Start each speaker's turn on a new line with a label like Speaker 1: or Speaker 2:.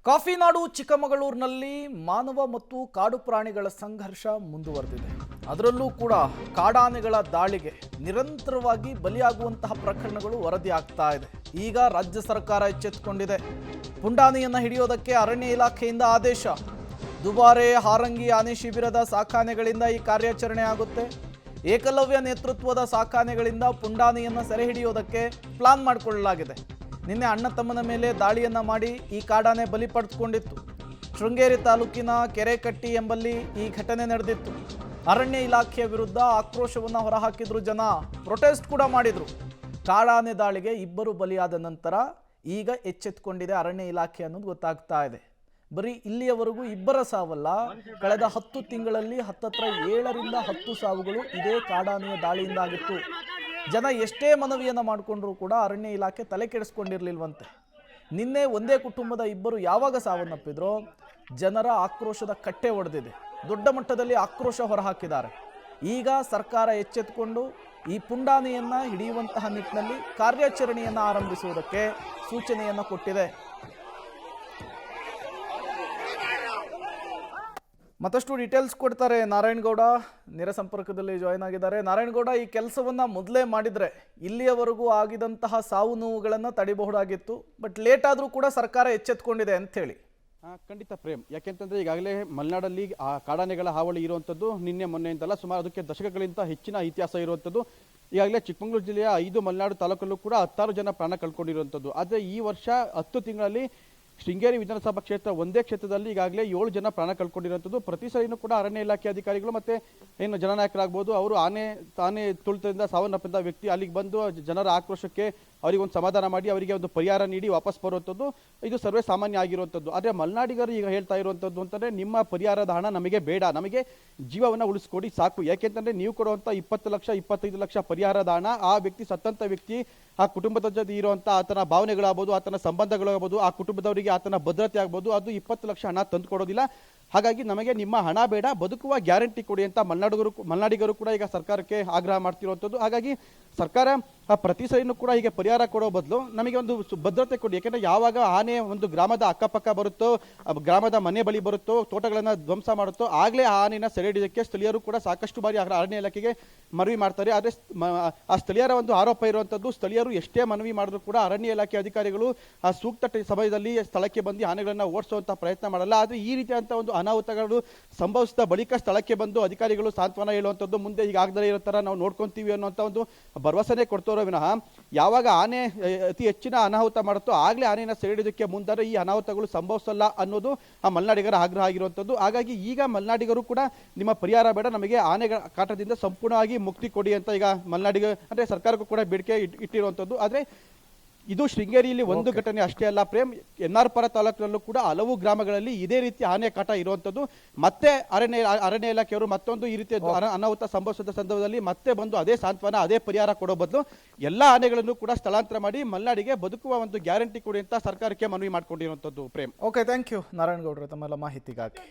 Speaker 1: ಕಾಫಿನಾಡು ಚಿಕ್ಕಮಗಳೂರಿನಲ್ಲಿ ಮಾನವ ಮತ್ತು ಕಾಡು ಪ್ರಾಣಿಗಳ ಸಂಘರ್ಷ ಮುಂದುವರೆದಿದೆ. ಅದರಲ್ಲೂ ಕೂಡ ಕಾಡಾನೆಗಳ ದಾಳಿಗೆ ನಿರಂತರವಾಗಿ ಬಲಿಯಾಗುವಂತಹ ಪ್ರಕರಣಗಳು ವರದಿಯಾಗ್ತಾ ಇದೆ. ಈಗ ರಾಜ್ಯ ಸರ್ಕಾರ ಎಚ್ಚೆತ್ತುಕೊಂಡಿದೆ. ಪುಂಡಾನೆಯನ್ನು ಹಿಡಿಯೋದಕ್ಕೆ ಅರಣ್ಯ ಇಲಾಖೆಯಿಂದ ಆದೇಶ. ದುಬಾರೆ ಹಾರಂಗಿ ಆನೆ ಶಿಬಿರದ ಸಾಕಾನೆಗಳಿಂದ ಈ ಕಾರ್ಯಾಚರಣೆ ಆಗುತ್ತೆ. ಏಕಲವ್ಯ ನೇತೃತ್ವದ ಸಾಕಾನೆಗಳಿಂದ ಪುಂಡಾನೆಯನ್ನು ಸೆರೆ ಹಿಡಿಯೋದಕ್ಕೆ ಪ್ಲಾನ್ ಮಾಡಿಕೊಳ್ಳಲಾಗಿದೆ. ನಿನ್ನೆ ಅಣ್ಣ ತಮ್ಮನ ಮೇಲೆ ದಾಳಿಯನ್ನ ಮಾಡಿ ಈ ಕಾಡಾನೆ ಬಲಿ ಪಡೆದುಕೊಂಡಿತ್ತು. ಶೃಂಗೇರಿ ತಾಲೂಕಿನ ಕೆರೆಕಟ್ಟಿ ಎಂಬಲ್ಲಿ ಈ ಘಟನೆ ನಡೆದಿತ್ತು. ಅರಣ್ಯ ಇಲಾಖೆಯ ವಿರುದ್ಧ ಆಕ್ರೋಶವನ್ನು ಹೊರಹಾಕಿದ್ರು ಜನ, ಪ್ರೊಟೆಸ್ಟ್ ಕೂಡ ಮಾಡಿದ್ರು. ಕಾಡಾನೆ ದಾಳಿಗೆ ಇಬ್ಬರು ಬಲಿಯಾದ ನಂತರ ಈಗ ಎಚ್ಚೆತ್ತುಕೊಂಡಿದೆ ಅರಣ್ಯ ಇಲಾಖೆ ಅನ್ನೋದು ಗೊತ್ತಾಗ್ತಾ ಇದೆ. ಬರೀ ಇಲ್ಲಿಯವರೆಗೂ ಇಬ್ಬರ ಸಾವಲ್ಲ, ಕಳೆದ 10 ತಿಂಗಳಲ್ಲಿ ಹತ್ತತ್ರ 7ರಿಂದ 10 ಸಾವುಗಳು ಇದೇ ಕಾಡಾನೆಯ ದಾಳಿಯಿಂದಾಗಿತ್ತು. ಜನ ಎಷ್ಟೇ ಮನವಿಯನ್ನು ಮಾಡಿಕೊಂಡ್ರೂ ಕೂಡ ಅರಣ್ಯ ಇಲಾಖೆ ತಲೆ ಕೆಡಿಸ್ಕೊಂಡಿರ್ಲಿಲ್ವಂತೆ. ನಿನ್ನೆ ಒಂದೇ ಕುಟುಂಬದ ಇಬ್ಬರು ಯಾವಾಗ ಸಾವನ್ನಪ್ಪಿದ್ರೋ ಜನರ ಆಕ್ರೋಶದ ಕಟ್ಟೆ ಒಡೆದಿದೆ. ದೊಡ್ಡ ಮಟ್ಟದಲ್ಲಿ ಆಕ್ರೋಶ ಹೊರಹಾಕಿದ್ದಾರೆ. ಈಗ ಸರ್ಕಾರ ಎಚ್ಚೆತ್ತುಕೊಂಡು ಈ ಪುಂಡಾನೆಯನ್ನ ಹಿಡಿಯುವಂತಹ ನಿಟ್ಟಿನಲ್ಲಿ ಕಾರ್ಯಾಚರಣೆಯನ್ನು ಆರಂಭಿಸುವುದಕ್ಕೆ ಸೂಚನೆಯನ್ನು ಕೊಟ್ಟಿದೆ. ಮತ್ತಷ್ಟು ಡೀಟೇಲ್ಸ್ ಕೊಡ್ತಾರೆ ನಾರಾಯಣಗೌಡ, ನೇರ ಸಂಪರ್ಕದಲ್ಲಿ ಜಾಯ್ನ್ ಆಗಿದ್ದಾರೆ. ನಾರಾಯಣಗೌಡ, ಈ ಕೆಲಸವನ್ನ ಮೊದಲೇ ಮಾಡಿದ್ರೆ ಇಲ್ಲಿಯವರೆಗೂ ಆಗಿದಂತಹ ಸಾವು ನೋವುಗಳನ್ನು ತಡಿಬಹುದಾಗಿತ್ತು, ಬಟ್ ಲೇಟ್ ಆದರೂ ಕೂಡ ಸರ್ಕಾರ ಎಚ್ಚೆತ್ತುಕೊಂಡಿದೆ ಅಂತ ಹೇಳಿ.
Speaker 2: ಖಂಡಿತ ಪ್ರೇಮ್, ಯಾಕೆಂತಂದ್ರೆ ಈಗಾಗಲೇ ಮಲೆನಾಡಲ್ಲಿ ಆ ಕಾಡಾನೆಗಳ ಹಾವಳಿ ಇರುವಂಥದ್ದು ನಿನ್ನೆ ಮೊನ್ನೆ ಅಂತಲ್ಲ, ಸುಮಾರು ಅದಕ್ಕೆ ದಶಕಗಳಿಂದ ಹೆಚ್ಚಿನ ಇತಿಹಾಸ ಇರುವಂಥದ್ದು. ಈಗಾಗಲೇ ಚಿಕ್ಕಮಗಳೂರು ಜಿಲ್ಲೆಯ 5 ಮಲೆನಾಡು ತಾಲೂಕಲ್ಲೂ ಕೂಡ 16 ಜನ ಪ್ರಾಣ ಕಳ್ಕೊಂಡಿರುವಂಥದ್ದು. ಆದರೆ ಈ ವರ್ಷ 10 ತಿಂಗಳಲ್ಲಿ ಶೃಂಗೇರಿ ವಿಧಾನಸಭಾ ಕ್ಷೇತ್ರ ಒಂದೇ ಕ್ಷೇತ್ರದಲ್ಲಿ ಈಗಾಗಲೇ 7 ಜನ ಪ್ರಾಣ ಕಳ್ಕೊಂಡಿರುವಂಥದ್ದು. ಪ್ರತಿ ಸರಿನೂ ಕೂಡ ಅರಣ್ಯ ಇಲಾಖೆ ಅಧಿಕಾರಿಗಳು ಮತ್ತೆ ಏನು ಜನನಾಯಕರಾಗ್ಬೋದು, ಅವರು ತಾನೇ ತುಳಿತದಿಂದ ಸಾವನ್ನಪ್ಪಿದ ವ್ಯಕ್ತಿ ಅಲ್ಲಿಗೆ ಬಂದು ಜನರ ಆಕ್ರೋಶಕ್ಕೆ ಅವರಿಗೆ ಒಂದು ಸಮಾಧಾನ ಮಾಡಿ ಅವರಿಗೆ ಒಂದು ಪರಿಹಾರ ನೀಡಿ ವಾಪಸ್ ಬರುವಂಥದ್ದು ಇದು ಸರ್ವೇ ಸಾಮಾನ್ಯ ಆಗಿರುವಂಥದ್ದು. ಆದರೆ ಮಲೆನಾಡಿಗರು ಈಗ ಹೇಳ್ತಾ ಇರುವಂಥದ್ದು ಅಂತಂದರೆ, ನಿಮ್ಮ ಪರಿಹಾರದ ಹಣ ನಮಗೆ ಬೇಡ, ನಮಗೆ ಜೀವವನ್ನು ಉಳಿಸ್ಕೊಡಿ ಸಾಕು. ಯಾಕೆಂತಂದರೆ ನೀವು ಕೊಡುವಂಥ 20 ಲಕ್ಷ 25 ಲಕ್ಷ ಪರಿಹಾರದ ಹಣ ಆ ವ್ಯಕ್ತಿ ಸತ್ತಂಥ ವ್ಯಕ್ತಿ ಆ ಕುಟುಂಬದ ಜೊತೆ ಇರುವಂಥ ಆತನ ಭಾವನೆಗಳಾಗ್ಬೋದು, ಆತನ ಸಂಬಂಧಗಳಾಗ್ಬೋದು, ಆ ಕುಟುಂಬದವರಿಗೆ ಆತನ ಭದ್ರತೆ ಆಗ್ಬೋದು, ಅದು 20 ಲಕ್ಷ ಹಣ ತಂದು ಕೊಡೋದಿಲ್ಲ. ಹಾಗಾಗಿ ನಮಗೆ ನಿಮ್ಮ ಹಣ ಬೇಡ, ಬದುಕುವ ಗ್ಯಾರಂಟಿ ಕೊಡಿ ಅಂತ ಮಲೆನಾಡಿಗರು ಕೂಡ ಈಗ ಸರ್ಕಾರಕ್ಕೆ ಆಗ್ರಹ ಮಾಡ್ತಿರುವಂಥದ್ದು. ಹಾಗಾಗಿ ಸರ್ಕಾರ ಪ್ರತಿ ಸರಿನೂ ಕೂಡ ಹೀಗೆ ಪರಿಹಾರ ಕೊಡೋ ಬದಲು ನಮಗೆ ಒಂದು ಭದ್ರತೆ ಕೊಡಿ. ಯಾಕೆಂದರೆ ಯಾವಾಗ ಆನೆ ಒಂದು ಗ್ರಾಮದ ಅಕ್ಕಪಕ್ಕ ಬರುತ್ತೋ, ಗ್ರಾಮದ ಮನೆ ಬಳಿ ಬರುತ್ತೋ, ತೋಟಗಳನ್ನು ಧ್ವಂಸ ಮಾಡುತ್ತೋ, ಆಗಲೇ ಆ ಆನೆಯನ್ನು ಸೆರೆ ಹಿಡಿಯೋದಕ್ಕೆ ಸ್ಥಳೀಯರು ಕೂಡ ಸಾಕಷ್ಟು ಬಾರಿ ಅರಣ್ಯ ಇಲಾಖೆಗೆ ಮನವಿ ಮಾಡ್ತಾರೆ. ಆದರೆ ಆ ಸ್ಥಳೀಯರ ಒಂದು ಆರೋಪ ಇರುವಂಥದ್ದು, ಸ್ಥಳೀಯರು ಎಷ್ಟೇ ಮನವಿ ಮಾಡಿದ್ರು ಕೂಡ ಅರಣ್ಯ ಇಲಾಖೆ ಅಧಿಕಾರಿಗಳು ಆ ಸೂಕ್ತ ಸಮಯದಲ್ಲಿ ಸ್ಥಳಕ್ಕೆ ಬಂದು ಆನೆಗಳನ್ನು ಓಡಿಸುವಂಥ ಪ್ರಯತ್ನ ಮಾಡಲ್ಲ. ಆದರೆ ಈ ರೀತಿಯಂಥ ಒಂದು ಅನಾಹುತಗಳು ಸಂಭವಿಸಿದ ಬಳಿಕ ಸ್ಥಳಕ್ಕೆ ಬಂದು ಅಧಿಕಾರಿಗಳು ಸಾಂತ್ವನ ಹೇಳುವಂಥದ್ದು, ಮುಂದೆ ಈಗ ಆಗದೇ ಇರೋ ಥರ ನಾವು ನೋಡ್ಕೊತೀವಿ ಅನ್ನೋಂಥ ಒಂದು ಭರವಸೆನೇ ಕೊಡ್ತಾರೋ ವಿನಃ ಯಾವಾಗ ಆನೆ ಅತಿ ಹೆಚ್ಚಿನ ಅನಾಹುತ ಮಾಡುತ್ತೋ ಆಗಲೇ ಆನೆಯನ್ನು ಸೆರೆ ಹಿಡಿಯೋದಕ್ಕೆ ಮುಂದಾದ್ರೆ ಈ ಅನಾಹುತಗಳು ಸಂಭವಿಸಲ್ಲ ಅನ್ನೋದು ಆ ಮಲೆನಾಡಿಗರ ಆಗ್ರಹ ಆಗಿರುವಂಥದ್ದು. ಹಾಗಾಗಿ ಈಗ ಮಲೆನಾಡಿಗರು ಕೂಡ ನಿಮ್ಮ ಪರಿಹಾರ ಬೇಡ, ನಮಗೆ ಆನೆಗಳ ಕಾಟದಿಂದ ಸಂಪೂರ್ಣವಾಗಿ ಮುಕ್ತಿ ಕೊಡಿ ಅಂತ ಈಗ ಮಲೆನಾಡಿಗ ಅಂದರೆ ಸರ್ಕಾರಕ್ಕೂ ಕೂಡ ಬೇಡಿಕೆ ಇಟ್ಟಿರುವಂಥದ್ದು. ಆದರೆ ಇದು ಶೃಂಗೇರಿಯಲ್ಲಿ ಒಂದು ಘಟನೆ ಅಷ್ಟೇ ಅಲ್ಲ ಪ್ರೇಮ್, ಎನ್ನಾರ್ಪುರ ತಾಲೂಕಿನಲ್ಲೂ ಕೂಡ ಹಲವು ಗ್ರಾಮಗಳಲ್ಲಿ ಇದೇ ರೀತಿ ಆನೆ ಕಾಟ ಇರುವಂಥದ್ದು. ಮತ್ತೆ ಅರಣ್ಯ ಇಲಾಖೆಯವರು ಮತ್ತೊಂದು ಈ ರೀತಿಯ ಅನಾಹುತ ಸಂಭವಿಸಿದ ಸಂದರ್ಭದಲ್ಲಿ ಮತ್ತೆ ಬಂದು ಅದೇ ಸಾಂತ್ವನ ಅದೇ ಪರಿಹಾರ ಕೊಡೋ ಬದಲು ಎಲ್ಲ ಆನೆಗಳನ್ನು ಕೂಡ ಸ್ಥಳಾಂತರ ಮಾಡಿ ಮಲೆನಾಡಿಗೆ ಬದುಕುವ ಒಂದು ಗ್ಯಾರಂಟಿ ಕೊಡಿ ಅಂತ ಸರ್ಕಾರಕ್ಕೆ ಮನವಿ ಮಾಡ್ಕೊಂಡಿರುವಂಥದ್ದು ಪ್ರೇಮ್.
Speaker 1: ಓಕೆ, ಥ್ಯಾಂಕ್ ಯು ನಾರಾಯಣಗೌಡ್ರೆ ತಮ್ಮೆಲ್ಲ ಮಾಹಿತಿಗಾಗಿ.